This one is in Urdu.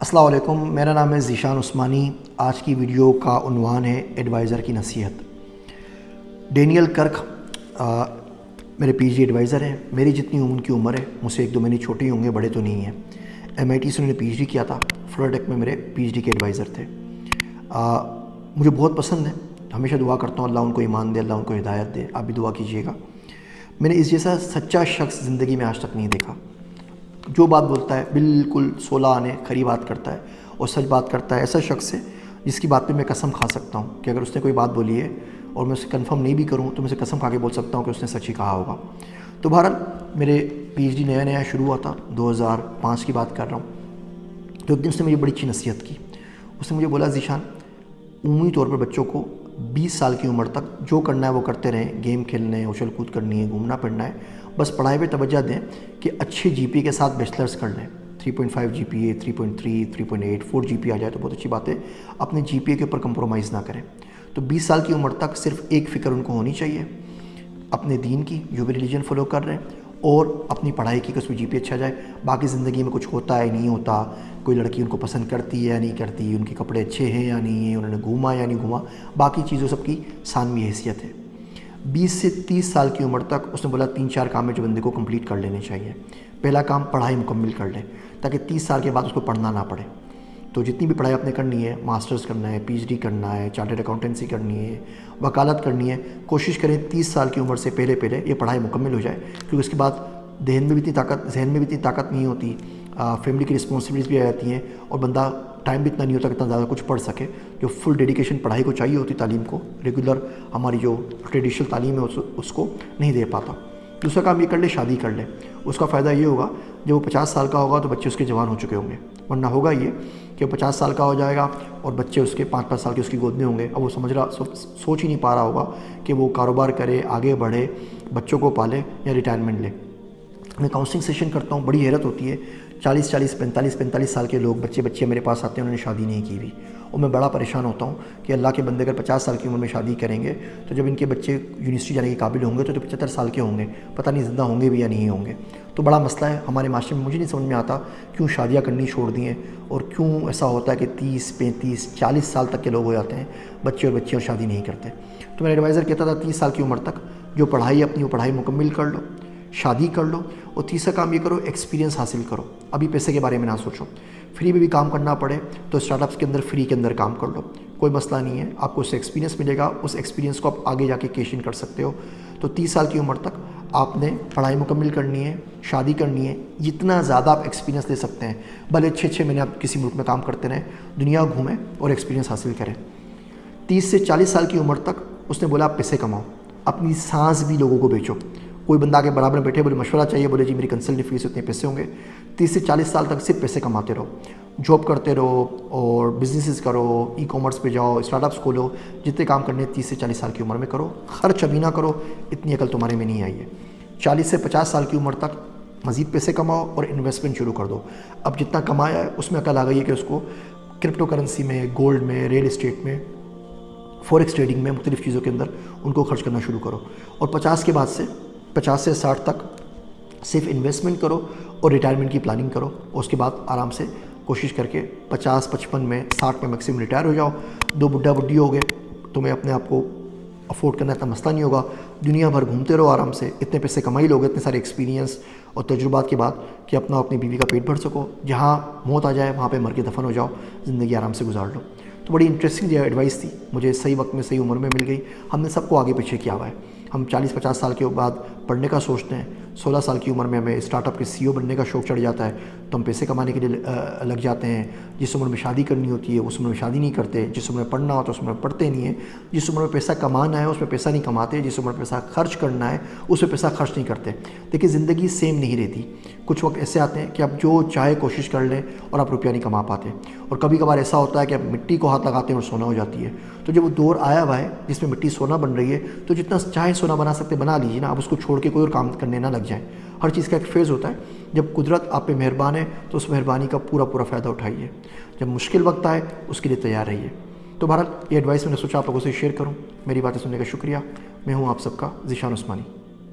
السلام علیکم، میرا نام ہے ذیشان عثمانی۔ آج کی ویڈیو کا عنوان ہے ایڈوائزر کی نصیحت۔ ڈینیل کرک میرے پی جی ایڈوائزر ہیں۔ میری جتنی ان کی عمر ہے، مجھ سے 1-2 مہینے چھوٹے ہی ہوں گے، بڑے تو نہیں ہیں۔ MIT سے انہوں نے پی ایچ ڈی کیا تھا، فلورا ٹیک میں میرے پی ایچ ڈی کے ایڈوائزر تھے۔ مجھے بہت پسند ہے، ہمیشہ دعا کرتا ہوں اللہ ان کو ایمان دے، اللہ ان کو ہدایت دے۔ آپ بھی دعا کیجیے گا۔ میں نے اس جیسا سچا شخص زندگی میں آج تک نہیں دیکھا۔ جو بات بولتا ہے بالکل 16 آنے کھری بات کرتا ہے اور سچ بات کرتا ہے۔ ایسا شخص ہے جس کی بات پہ میں قسم کھا سکتا ہوں کہ اگر اس نے کوئی بات بولی ہے اور میں اسے کنفرم نہیں بھی کروں تو میں اسے قسم کھا کے بول سکتا ہوں کہ اس نے سچ ہی کہا ہوگا۔ تو بہرحال میرے پی ایچ ڈی نیا شروع ہوا تھا، 2005 کی بات کر رہا ہوں۔ تو ایک دن اس نے مجھے بڑی اچھی نصیحت کی۔ اس نے مجھے بولا، ذیشان، عمومی طور پر بچوں کو 20 سال کی عمر تک جو کرنا ہے وہ کرتے رہیں، گیم کھیلنے، اچھل کود کرنی ہے، گھومنا پھرنا ہے، بس پڑھائی پہ توجہ دیں کہ اچھے جی پی کے ساتھ بیچلرز کر لیں۔ 3.5 GPA، 3.3، 3.8، 4 GPA آ جائے تو بہت اچھی بات ہے۔ اپنے جی پی اے کے اوپر کمپرومائز نہ کریں۔ تو 20 سال کی عمر تک صرف ایک فکر ان کو ہونی چاہیے، اپنے دین کی، جو بھی ریلیجن فالو کر رہے ہیں، اور اپنی پڑھائی کی کہ اس میں جی پی اچھا جائے۔ باقی زندگی میں کچھ ہوتا ہے نہیں ہوتا، کوئی لڑکی ان کو پسند کرتی ہے یا نہیں کرتی، ان کے کپڑے اچھے ہیں یا نہیں ہیں، انہوں نے گھوما یا نہیں گھوما، باقی چیزوں سب کی ثانوی حیثیت ہے۔ 20 سے 30 سال کی عمر تک اس نے بولا 3-4 کام ہے جو بندے کو کمپلیٹ کر لینے چاہیے۔ پہلا کام، پڑھائی مکمل کر لیں تاکہ 30 سال کے بعد اس کو پڑھنا نہ پڑے۔ تو جتنی بھی پڑھائی آپ نے کرنی ہے، ماسٹرز کرنا ہے، پی ایچ ڈی کرنا ہے، چارٹرڈ اکاؤنٹنسی کرنی ہے، وکالت کرنی ہے، کوشش کریں 30 سال کی عمر سے پہلے یہ پڑھائی مکمل ہو جائے، کیونکہ اس کے بعد ذہن میں بھی اتنی طاقت نہیں ہوتی، فیملی کی رسپانسبلٹیز بھی آ جاتی ہیں اور بندہ ٹائم بھی اتنا نہیں ہوتا کہ اتنا زیادہ کچھ پڑھ سکے۔ جو فل ڈیڈیکیشن پڑھائی کو چاہیے ہوتی، تعلیم کو، ریگولر ہماری جو ٹریڈیشنل تعلیم ہے اس کو نہیں دے پاتا۔ دوسرا کام یہ کر لے، شادی کر لے۔ اس کا فائدہ یہ ہوگا جب وہ 50 سال کا ہوگا تو بچے اس کے جوان ہو چکے ہوں گے، ورنہ ہوگا یہ کہ وہ 50 سال کا ہو جائے گا اور بچے اس کے 5-5 سال کے اس کی گود میں ہوں گے۔ اب وہ سوچ ہی نہیں پا رہا ہوگا کہ وہ کاروبار کرے، آگے بڑھے، بچوں کو پالے یا ریٹائرمنٹ لے۔ میں کاؤنسلنگ سیشن کرتا ہوں، بڑی حیرت ہوتی ہے، 45 سال کے لوگ، بچے میرے پاس آتے ہیں، انہوں نے شادی نہیں کی ہوئی، اور میں بڑا پریشان ہوتا ہوں کہ اللہ کے بندے اگر 50 سال کی عمر میں شادی کریں گے تو جب ان کے بچے یونیورسٹی جانے کے قابل ہوں گے تو 75 سال کے ہوں گے، پتہ نہیں زندہ ہوں گے بھی یا نہیں ہوں گے۔ تو بڑا مسئلہ ہے ہمارے معاشرے میں۔ مجھے نہیں سمجھ میں آتا کیوں شادیاں کرنی چھوڑ دی ہیں اور کیوں ایسا ہوتا ہے کہ 30، 35، 40 سال تک کے لوگ ہو جاتے ہیں، بچے اور شادی نہیں کرتے۔ تو میرا ایڈوائزر کہتا تھا 30 سال کی عمر تک جو پڑھائی اپنی وہ پڑھائی مکمل کر لو، شادی کر لو، اور تیسرا کام یہ کرو، ایکسپیرینس حاصل کرو۔ ابھی پیسے کے بارے میں نہ سوچو، فری میں بھی کام کرنا پڑے تو اسٹارٹ اپس کے اندر فری کے اندر کام کر لو، کوئی مسئلہ نہیں ہے، آپ کو اس سے ایکسپیرینس ملے گا، اس ایکسپیرینس کو آپ آگے جا کے کیش ان کر سکتے ہو۔ تو 30 سال کی عمر تک آپ نے پڑھائی مکمل کرنی ہے، شادی کرنی ہے، جتنا زیادہ آپ ایکسپیرینس لے سکتے ہیں، بھلے 6 مہینے آپ کسی ملک میں کام کرتے رہیں، دنیا گھومیں اور ایکسپیرینس حاصل کریں۔ 30 سے 40 سال کی عمر تک اس نے بولا آپ پیسے کماؤ، اپنی سانس بھی لوگوں کو بیچو۔ کوئی بندہ آگے برابر میں بیٹھے، بولے مشورہ چاہیے، بولے جی میری کنسلٹنگ فیس اتنے پیسے ہوں گے۔ 30 سے 40 سال تک صرف پیسے کماتے رہو، جاب کرتے رہو اور بزنسز کرو، ای کامرس پہ جاؤ، اسٹارٹ اپس کھولو، جتنے کام کرنے 30 سے 40 سال کی عمر میں کرو، خرچ ابھی نہ کرو، اتنی عقل تمہارے میں نہیں آئی ہے۔ 40 سے 50 سال کی عمر تک مزید پیسے کماؤ اور انویسٹمنٹ شروع کر دو۔ اب جتنا کمایا ہے اس میں عقل آ گئی ہے کہ اس کو کرپٹو کرنسی میں، گولڈ میں، ریل اسٹیٹ میں، فوریکس ٹریڈنگ میں، مختلف چیزوں کے اندر ان کو خرچ کرنا شروع کرو۔ اور 50 کے بعد سے 50 سے 60 تک صرف انویسٹمنٹ کرو اور ریٹائرمنٹ کی پلاننگ کرو، اور اس کے بعد آرام سے کوشش کر کے 50، 55 میں، 60 میں میکسیمم ریٹائر ہو جاؤ۔ 2 بڈھی ہو گئے، تمہیں اپنے آپ کو افورڈ کرنا اتنا مسئلہ نہیں ہوگا، دنیا بھر گھومتے رہو آرام سے، اتنے پیسے کمائی لوگے، اتنے سارے ایکسپیرینس اور تجربات کے بعد کہ اپنی بیوی کا پیٹ بھر سکو، جہاں موت آ جائے وہاں پہ مر کے دفن ہو جاؤ، زندگی آرام سے گزار لو۔ تو بڑی انٹرسٹنگ ایڈوائس تھی، مجھے صحیح وقت میں صحیح عمر میں مل گئی۔ ہم نے سب کو آگے پیچھے کیا ہوا ہے، ہم 40-50 سال کے بعد پڑھنے کا سوچتے ہیں، 16 سال کی عمر میں ہمیں اسٹارٹ اپ کے CEO بننے کا شوق چڑھ جاتا ہے تو ہم پیسے کمانے کے لیے لگ جاتے ہیں۔ جس عمر میں شادی کرنی ہوتی ہے اس عمر میں شادی نہیں کرتے، جس عمر میں پڑھنا ہوتا ہے اس عمر میں پڑھتے نہیں ہیں، جس عمر میں پیسہ کمانا ہے اس میں پیسہ نہیں کماتے، جس عمر میں پیسہ خرچ کرنا ہے اس میں پیسہ خرچ نہیں کرتے۔ دیکھیں زندگی سیم نہیں رہتی، کچھ وقت ایسے آتے ہیں کہ آپ جو چاہے کوشش کر لیں اور آپ روپیہ نہیں کما پاتے، اور کبھی کبھار ایسا ہوتا ہے کہ آپ مٹی کو ہاتھ لگاتے ہیں اور سونا ہو جاتی ہے۔ تو جب وہ دور آیا ہوا ہے جس میں مٹی سونا بن رہی ہے تو جتنا چاہے سونا بنا سکتے بنا لیجیے نا، آپ اس کو چھوڑ کے کوئی اور کام کرنے نہ لگ جائیں۔ ہر چیز کا ایک فیز ہوتا ہے، جب قدرت آپ پہ مہربان ہے تو اس مہربانی کا پورا فائدہ اٹھائیے، جب مشکل وقت آئے اس کے لیے تیار رہیے۔ تو بہرحال یہ ایڈوائس میں نے سوچا آپ لوگوں سے شیئر کروں۔ میری باتیں سننے کا شکریہ۔ میں ہوں آپ سب کا ذیشان عثمانی۔